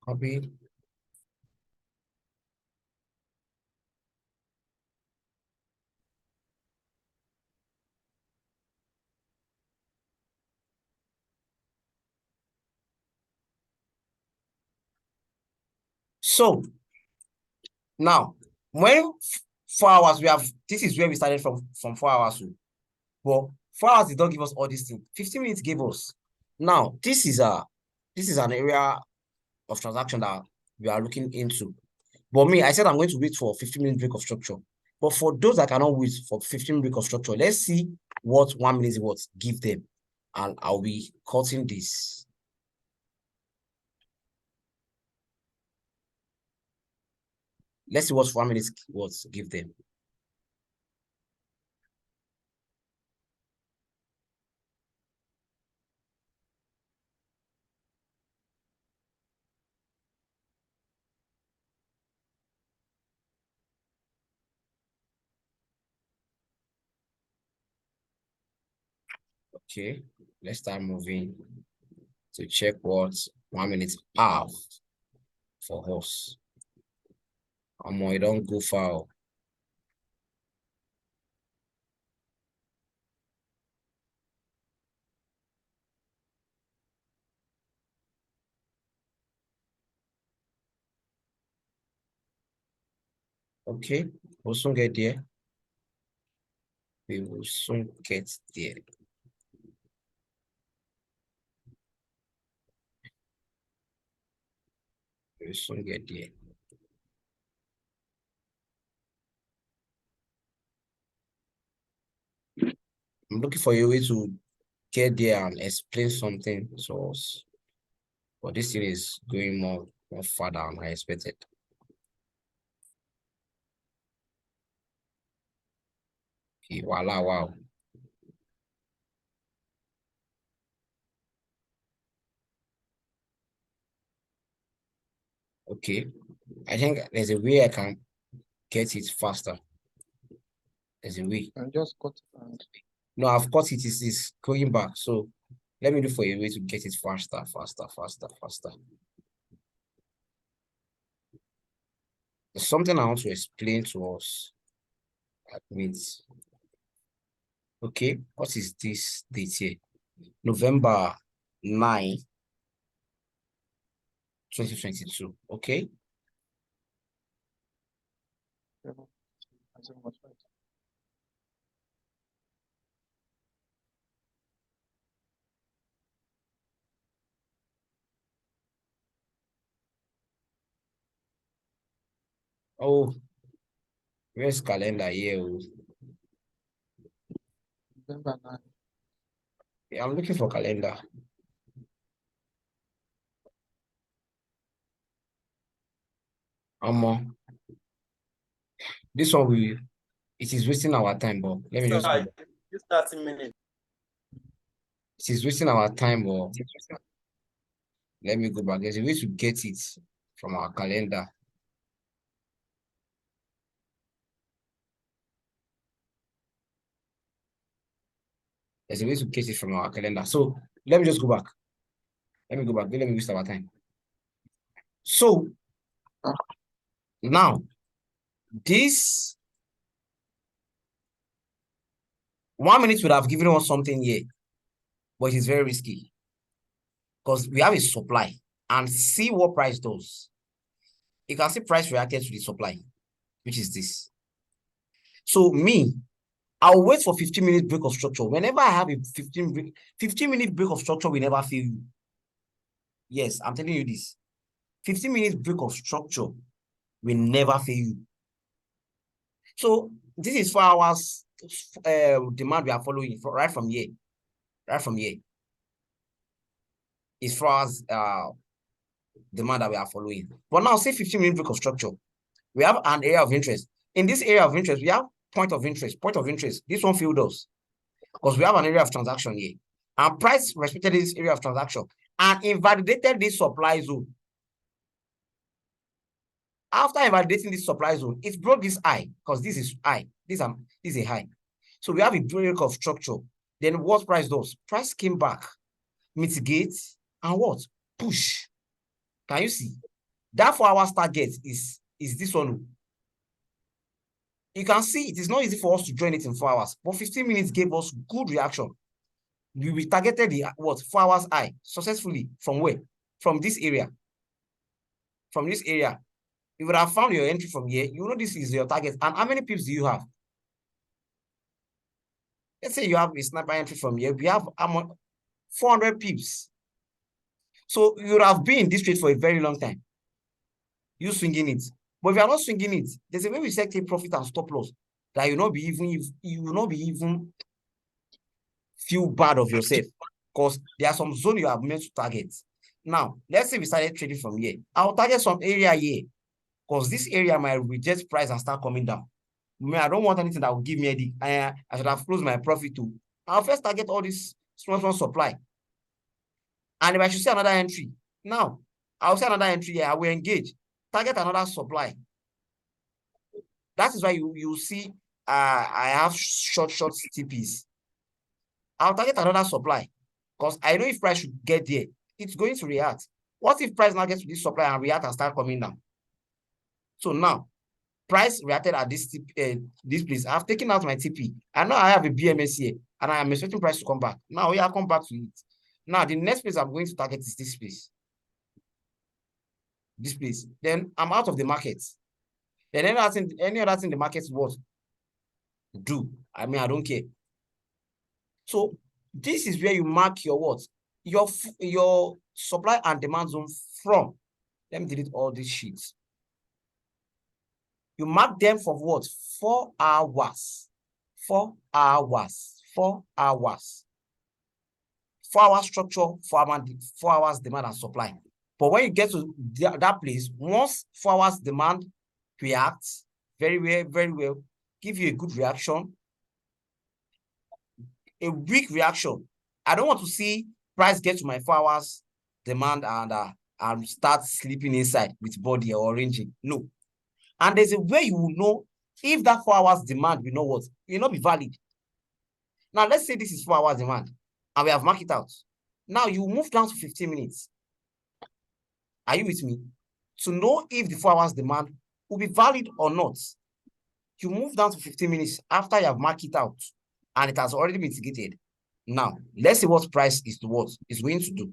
Copy. So now, when 4 hours, we have, this is where we started from 4 hours. But 4 hours did not give us all these things. 15 minutes gave us. Now, this is an area of transaction that we are looking into. But me, I said I'm going to wait for 15-minute break of structure. But for those that cannot wait for 15 break of structure, let's see what 1 minute is what give them. And I'll be cutting this. Let's see what 1 minute what give them. Okay, let's start moving to check what 1 minute have for us. I don't go far. Okay, we'll soon get there. We will soon get there. We will soon get there. I'm looking for a way to get there and explain something to us. But this thing is going more further than I expected. Okay, voila, wow. Okay, I think there's a way I can get it faster. There's a way. And just cut and No, I've got it. It's going back. So let me look for a way to get it faster. There's something I want to explain to us. That means, okay, what is this date here? November 9, 2022. Okay. Oh, where's calendar here? November 9. Yeah, I'm looking for calendar. This one it is wasting our time, but let me just go. It's 30 minutes. It is wasting our time, but let me go back. There's a way to get it from our calendar. There's a way to get it from our calendar. So let me just go back. Let me go back. Let me waste our time. So now this 1 minute would have given us something here, but it is very risky because we have a supply and see what price does. You can see price reacted to the supply, which is this. So me, I'll wait for 15-minute break of structure. Whenever I have a 15-minute break of structure, we never fail you. Yes, I'm telling you this. 15-minute break of structure will never fail you. So this is 4 hours demand we are following right from here. Right from here. It's 4 hours demand that we are following. But now say 15-minute break of structure. We have an area of interest. In this area of interest, we have point of interest. Point of interest. This one failed us because we have an area of transaction here. And price respected this area of transaction and invalidated this supply zone. After invalidating this supply zone, it broke this high because this is high. This is a high. So we have a break of structure. Then what price does? Price came back, mitigate, and what? Push. Can you see? That 4 hours target is this one. You can see it is not easy for us to join it in 4 hours, but 15 minutes gave us good reaction. We targeted the 4 hours high successfully from where? From this area. From this area. You would have found your entry from here. You know this is your target. And how many pips do you have? Let's say you have a sniper entry from here. We have 400 pips. So you would have been in this trade for a very long time. You swinging it. But if you are not swinging it, there's a way we set take profit and stop loss that you will not be even feel bad of yourself, because there are some zone you have meant to target. Now, let's say we started trading from here. I'll target some area here, because this area might reject price and start coming down. I don't want anything that will give me a I should have closed my profit too. I'll first target all this small supply. And if I should see another entry, now I'll see another entry here, I will engage, target another supply. That is why you see I have short TPs. I'll target another supply, because I know if price should get there, it's going to react. What if price now gets to this supply and react and start coming down? So now, price reacted at this place. I've taken out my TP. And now I have a BMS here, and I am expecting price to come back. Now, I'll come back to it. Now, the next place I'm going to target is this place. This place. Then I'm out of the market. Then any other thing the market what do? I mean, I don't care. So this is where you mark your what? Your supply and demand zone from. Let me delete all these sheets. You mark them for what? 4 hours. 4 hours. 4 hours. 4 hour structure, 4 hours demand and supply. But when you get to that place, once 4 hours demand reacts very well, give you a good reaction, a weak reaction. I don't want to see price get to my 4 hours demand and start sleeping inside with body or ranging. No. And there's a way you will know if that 4 hours demand will not be valid. Now, let's say this is 4 hours demand and we have marked it out. Now, you move down to 15 minutes. Are you with me? To know if the 4 hours demand will be valid or not, you move down to 15 minutes after you have marked it out and it has already mitigated. Now, let's see what price is going to do.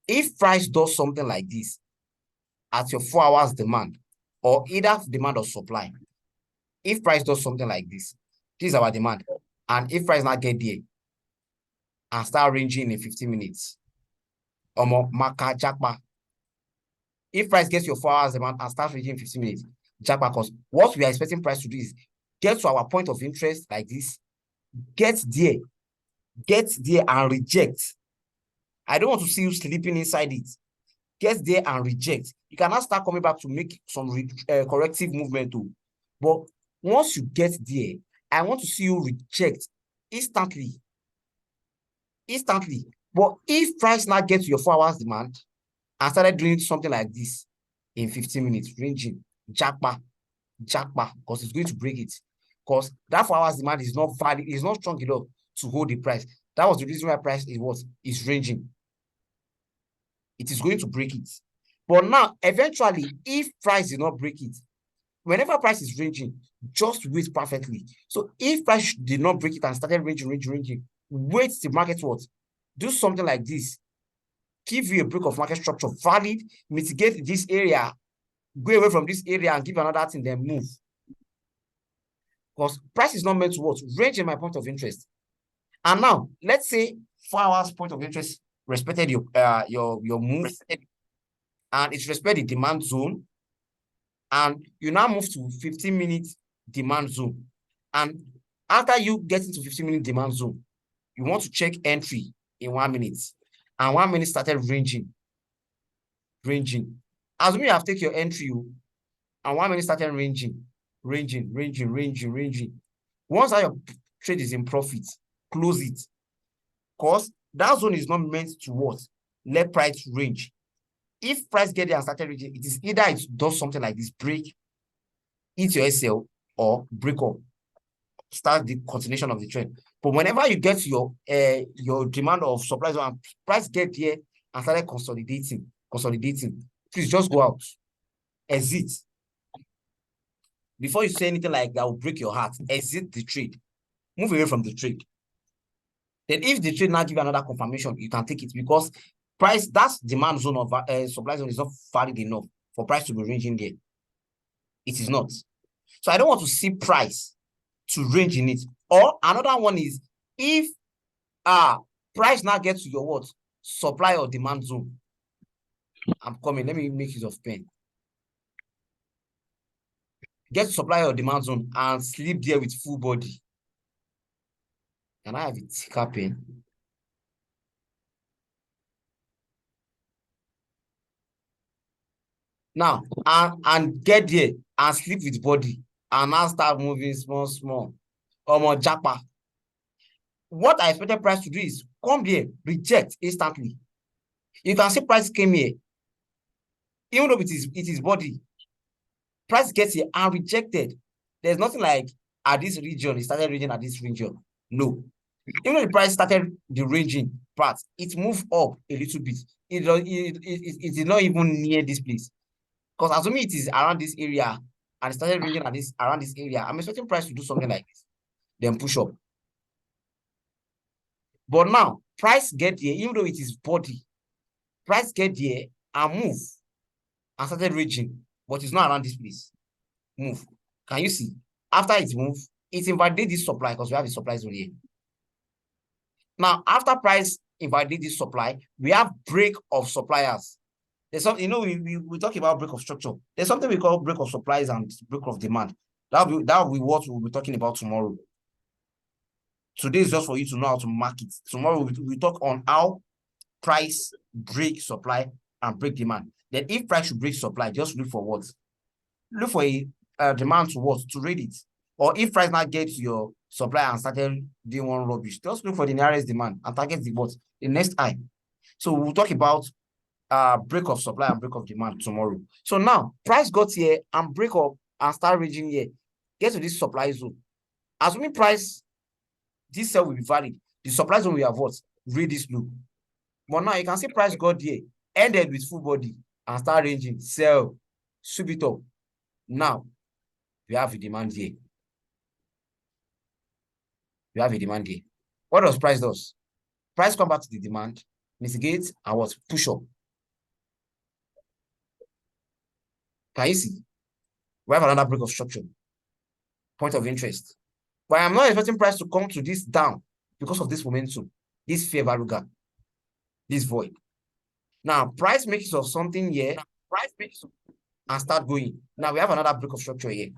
If price does something like this at your 4 hours demand, or either demand or supply, if price does something like this is our demand. And if price not get there and start ranging in 15 minutes, or more marker jackpot. If price gets your 4 hours demand and starts ranging in 15 minutes, jackpot, because what we are expecting price to do is get to our point of interest like this, get there and reject. I don't want to see you sleeping inside it. Get there and reject. You cannot start coming back to make some corrective movement too. But once you get there, I want to see you reject instantly. But if price now gets to your 4 hours demand and started doing something like this in 15 minutes, ranging, jackpot, because it's going to break it. Because that 4 hours demand is not valid, it's not strong enough to hold the price. That was the reason why price is ranging. It is going to break it. But now, eventually, if price did not break it, whenever price is ranging, just wait perfectly. So if price did not break it and started ranging, wait the market do something like this. Give you a break of market structure, valid, mitigate this area, go away from this area and give another thing, then move. Because price is not meant to range in my point of interest. And now, let's say 4 hours point of interest respected your move, and it respect the demand zone, and you now move to 15-minute demand zone. And after you get into 15-minute demand zone, you want to check entry in 1 minute, and 1 minute started ranging. Assuming you have taken your entry, and 1 minute started ranging. Once your trade is in profit, close it. Because that zone is not meant to let price range. If price get there and started ranging, it is either it does something like this, break, eat your SL, or break up, start the continuation of the trend. But whenever you get your demand of supply and price get here and started consolidating, please just go out. exit. Before you say anything like that will break your heart, exit the trade. Move away from the trade. Then if the trade now give you another confirmation, you can take it because price, that's demand zone of supply zone is not valid enough for price to be ranging there. It is not. So I don't want to see price to range in it. Or another one is if price now gets to your what? Supply or demand zone. I'm coming. Let me make use of pen. Get to supply or demand zone and sleep there with full body. Can I have a thicker pen? Now, and get there and sleep with body and now start moving small. Japa. What I expected price to do is come here, reject instantly. You can see price came here. Even though it is body, price gets here and rejected. There's nothing like at this region, it started ranging at this region. No. Even though the price started the ranging part, it moved up a little bit. It is not even near this place. Because assuming it is around this area and it started ranging at this around this area, I'm expecting price to do something like this, then push up. But now, price get here, even though it is body, price get here and move and started ranging, but it's not around this place. Move. Can you see? After it move, it invalidates this supply because we have a supply zone here. Now, after price invalidates this supply, we have break of suppliers. There's something, you know, we talk about break of structure. There's something we call break of supplies and break of demand. That'll be what we'll be talking about tomorrow. Today is just for you to know how to mark it. Tomorrow we talk on how price break supply and break demand. Then if price should break supply, just look for what? Look for a demand to what? To read it. Or if price now gets your supply and started doing one rubbish, just look for the nearest demand and target the what? The next high. So we'll talk about break of supply and break of demand tomorrow. So now price got here and break up and start ranging here. Get to this supply zone. Assuming price, this cell will be valid. The supply zone will have what? Read this loop. But now you can see price got here, ended with full body and start ranging. Sell, sweep it up. Now we have a demand here. We have a demand here. What does price does? Price come back to the demand, mitigate, and what? Push up. Can you see? We have another break of structure. Point of interest. But I'm not expecting price to come to this down because of this momentum, this fair value gap, this void. Now, price makes use of something here, price makes and start going. Now we have another break of structure here.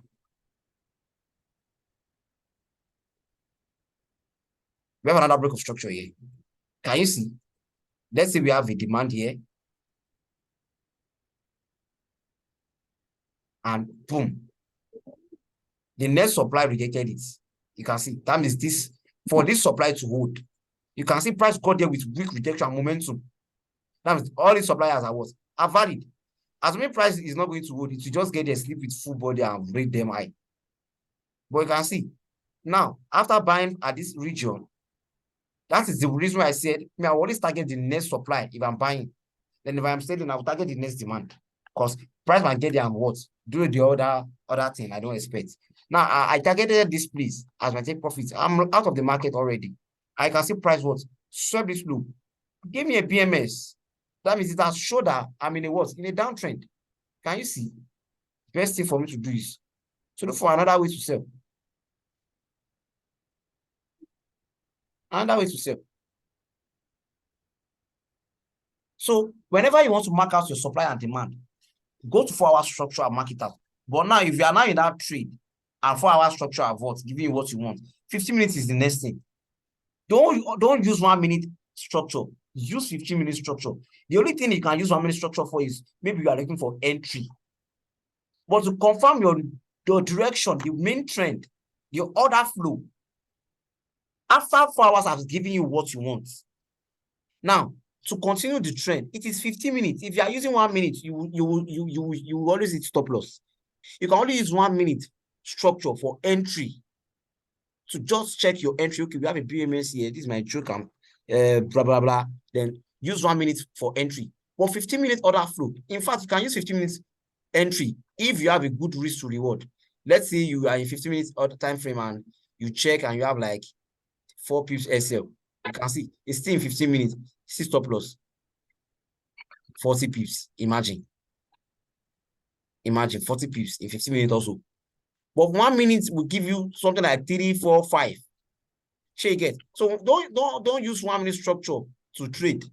We have another break of structure here. Can you see? Let's say we have a demand here. And boom. The next supply rejected it. You can see that means this for this supply to hold. You can see price got there with weak rejection and momentum. That means all these suppliers are what? Are valid. Assuming price is not going to hold, it will just get there, sleep with full body and break them high. But you can see now after buying at this region, that is the reason why I said I always target the next supply if I'm buying. Then if I'm selling, I will target the next demand because price might get there and what? Do the other thing I don't expect. Now I targeted this place as my take profits. I'm out of the market already. I can see price what? Sweep this loop. Give me a BMS. That means it has showed that I'm in a what? In a downtrend. Can you see? Best thing for me to do is to look for another way to sell. Another way to sell. So whenever you want to mark out your supply and demand, go to 4-hour structure and mark it out. But now, if you are now in that trade and 4-hour structure of what, giving you what you want, 15 minutes is the next thing. Don't use 1 minute structure. Use 15-minute structure. The only thing you can use 1 minute structure for is maybe you are looking for entry. But to confirm your direction, the main trend, your order flow, after 4 hours, I've given you what you want. Now, to continue the trend, it is 15 minutes. If you are using 1 minute, you will always hit stop loss. You can only use 1 minute structure for entry to just check your entry. Okay, we have a BMS here. This is my joke. Blah, blah, blah. Then use 1 minute for entry. But 15-minute order flow. In fact, you can use 15 minutes entry, if you have a good risk to reward, let's say you are in 15 minutes or the time frame and you check and you have like 4 pips SL, you can see it's still in 15 minutes, see stop loss, 40 pips. Imagine 40 pips in 15 minutes also. But 1 minute will give you something like 3, 4, 5. Share get. So don't use 1 minute structure to trade.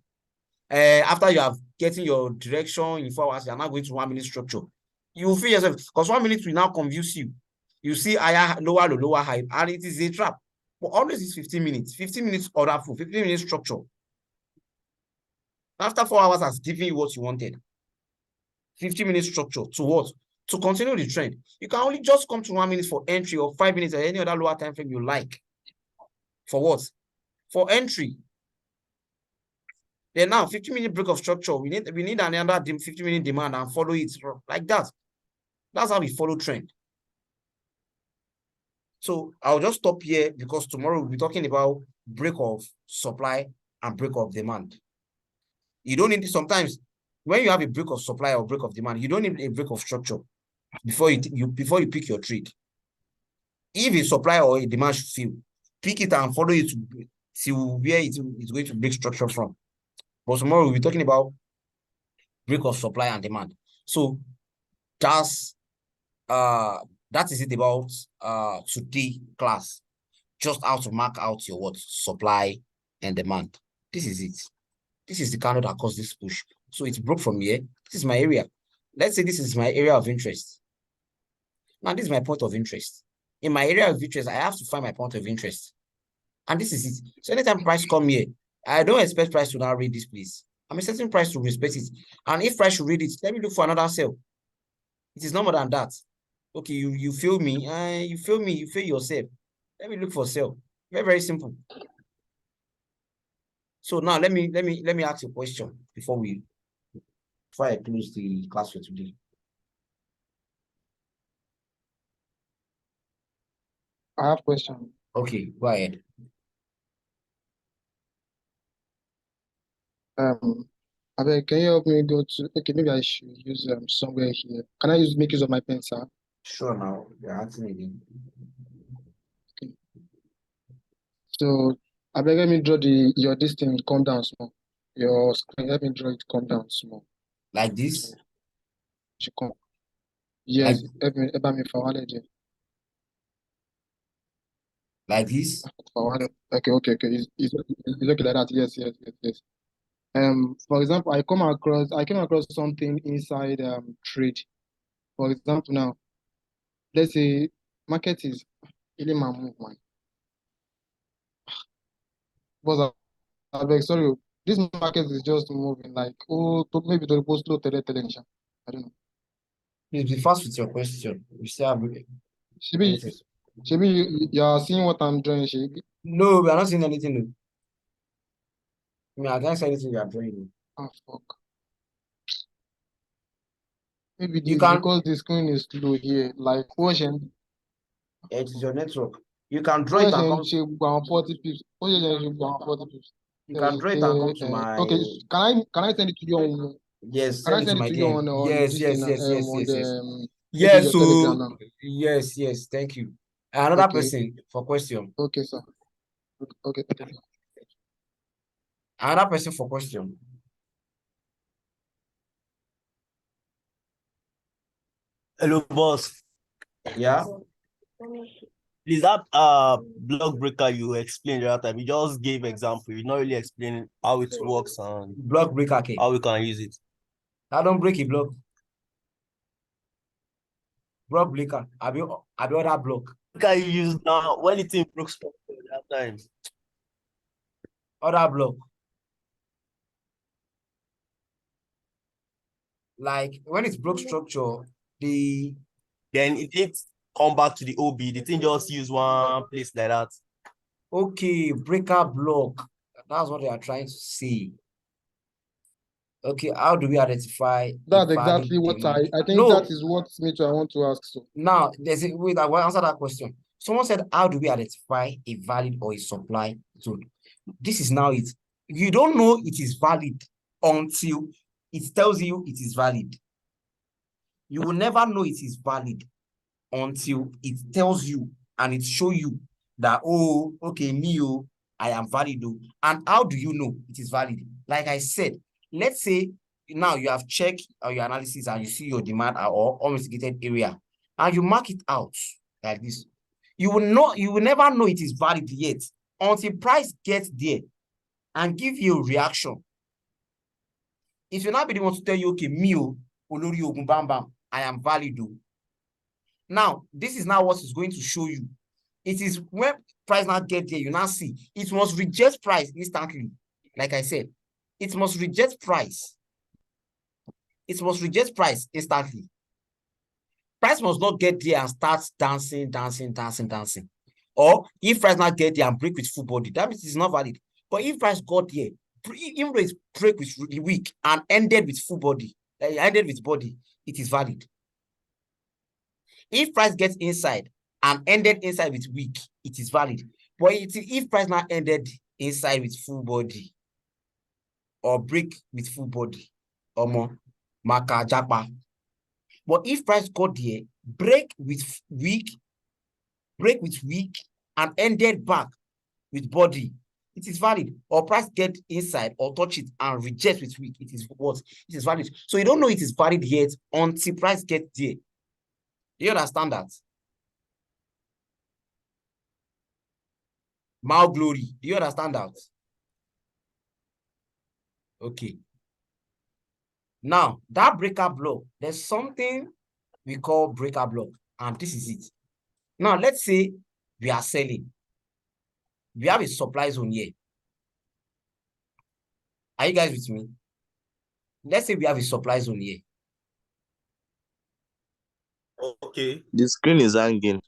After you have getting your direction in 4 hours, you're not going to 1 minute structure. You will feel yourself because 1 minute will now confuse you. You see higher, lower, lower, high, and it is a trap. But always is 15 minutes. 15 minutes order full, 15 minutes structure. After 4 hours has given you what you wanted. 15 minutes structure to what? To continue the trend. You can only just come to 1 minute for entry or 5 minutes or any other lower time frame you like. For what? For entry. Then now 15-minute break of structure. We need another 15-minute demand and follow it like that. That's how we follow trend. So I'll just stop here because tomorrow we'll be talking about break of supply and break of demand. You don't need sometimes when you have a break of supply or break of demand, you don't need a break of structure before you pick your trade. If a supply or a demand should fail, pick it and follow it till where it's going to break structure from. But tomorrow we'll be talking about break of supply and demand. So that is it about today class. Just how to mark out your what supply and demand. This is it. This is the candle that caused this push. So it broke from here. This is my area. Let's say this is my area of interest. Now this is my point of interest. In my area of interest, I have to find my point of interest. And this is it. So anytime price come here, I don't expect price to now read this place. I'm expecting price to respect it. And if price should read it, let me look for another sell. It is no more than that. Okay, you feel me? You feel me, you feel yourself. Let me look for sell. Very, very simple. So now let me ask you a question before I close the class for today. I have a question. Okay, go ahead. Can you help me go to, okay, maybe I should use somewhere here. Can I make use of my pen, sir? Sure, now you're asking again. Okay. So let me draw your this thing come down small. Your screen, let me draw it come down small. Like this? Should come. Yes, Like forward. Like this? Forward. Okay. It's okay like that. Yes. For example, I came across something inside trade. For example, now let's say market is really my movement. But I beg, sorry, this market is just moving like maybe to the post low television. I don't know. Please be fast with your question. You still have Maybe anything? you are seeing what I'm drawing, Shibi. No, we are not seeing anything new. I mean, I can't say anything you are doing. Ah, fuck. Maybe You this can, because the screen is slow here. Like it is your network. You can draw it and come. 40 pips. 40 pips. You can draw it and come to my. Okay, can I send it to you on Yes, can I send it to send it my to you DM. on Yes, this thing yes, yes, yes, on yes, yes. the maybe Yes, your Telegram so now? yes, thank you. Another Okay, person for question. okay, sir. Okay. Another person for question. Hello, boss. Yeah. Please, that block breaker you explained the other time, you just gave example. You not really explain how it works and Block breaker key. how we can use it. I don't break a block. Block breaker. I be other block. Can you use now when it broke structure the other time? Other block. Like when it's block structure, the Then it didn't come back to the OB. The thing just use one place like that. okay, breaker block. That's what they are trying to say. Okay, how do we identify a That's exactly valid what demand? I think that No, is what me too I want to ask. So now there's a wait, I will answer that question. Someone said, how do we identify a valid or a supply zone? This is now it. You don't know it is valid until it tells you it is valid. You will never know it is valid until it tells you and it shows you that, oh, okay, I am valid. And how do you know it is valid? Like I said, let's say now you have checked your analysis and you see your demand or unmitigated area and you mark it out like this. You will never know it is valid yet until price gets there and give you a reaction. If you're not be the one to tell you, okay, Olori Ogun Bam Bam, I am valid. Now, this is now what is going to show you. It is when price now get there, you now see it must reject price instantly. Like I said, it must reject price. It must reject price instantly. Price must not get there and start dancing. Or if price not get there and break with full body, that means it's not valid. But if price got there, even though it break with the weak and ended with full body, ended with body, it is valid. If price gets inside and ended inside with weak, it is valid. But if price now ended inside with full body or break with full body, or more, maka japa. But if price got there, break with weak, and ended back with body, it is valid. Or price get inside or touch it and reject with weak, it is what? It is valid. So you don't know it is valid yet until price gets there. You understand that? Mal glory. Do you understand that? Okay. Now, that breaker block, there's something we call breaker block, and this is it. Now, let's say we are selling. We have a supply zone here. Are you guys with me? Let's say we have a supply zone here. Okay. The screen is hanging.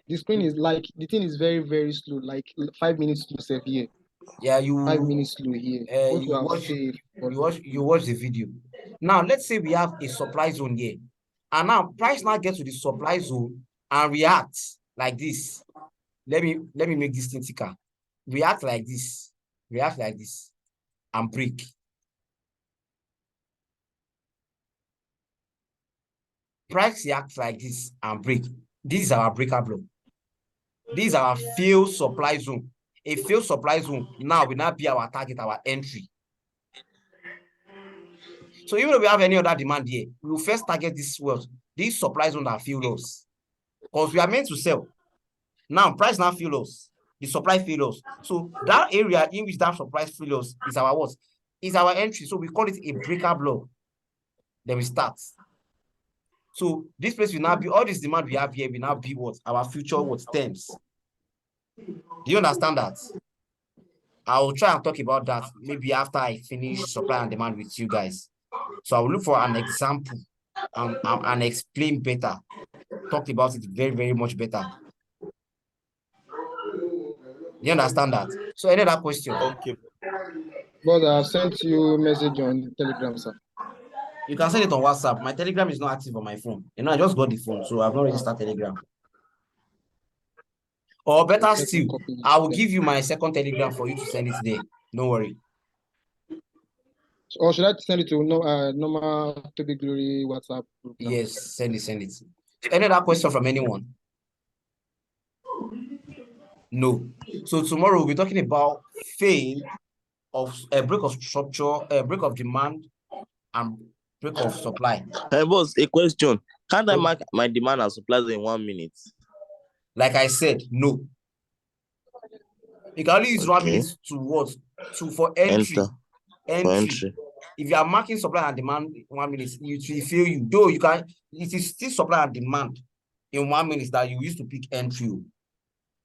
The screen is like, the thing is very, very slow, like 5 minutes slow self here. Yeah, 5 minutes slow here. you watch the video. Now, let's say we have a supply zone here. And now price now gets to the supply zone and reacts like this. Let me make this thing thicker. React like this, and break. Price reacts like this and break. This is our breaker block. This is our failed supply zone. A failed supply zone now will not be our target, our entry. So even if we have any other demand here, we will first target this supply zone that failed us. Because we are meant to sell. Now, price now fail us. The supply fail us. So that area in which that supply fail us is our what? Is our entry. So we call it a breaker block. Then we start. So this place will now be, all this demand we have here will now be what? Our future terms. Do you understand that? I will try and talk about that maybe after I finish supply and demand with you guys. So I will look for an example and explain better. Talk about it very, very much better. You understand that? So any other question? Okay. But I've sent you a message on Telegram, sir. You can send it on WhatsApp. My Telegram is not active on my phone. I just got the phone, so I've not registered Telegram. Or better still, I will give you my second Telegram for you to send it there. No worry. Or should I send it to normal Toby Glory WhatsApp group now? Yes, send it. Any other question from anyone? No. So tomorrow we'll be talking about fail of a break of structure, a break of demand, and break of supply. Hey, boss, a question. Can't I mark my demand and supply in 1 minute? Like I said, no. You can only use 1 minute to what? For entry. Entry. If you are marking supply and demand 1 minute, it will fail you. Though you can, it is still supply and demand in 1 minute that you used to pick entry.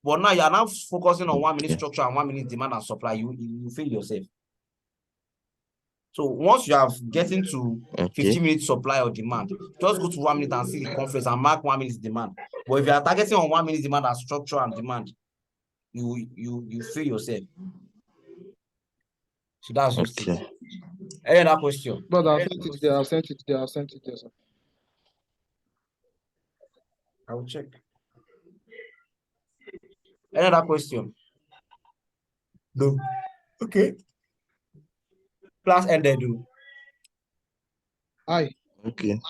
But now you are now focusing on 1 minute structure and 1 minute demand and supply. You fail yourself. So once you have getting to 15 minutes supply or demand, just go to 1 minute and see the conference and mark 1 minute demand. But if you are targeting on 1 minute demand and structure and demand, you fail yourself. So that's just it. Any other question? But I've sent it there, sir. I will check. Any other question? No. Okay. Class ended. Aye. Okay.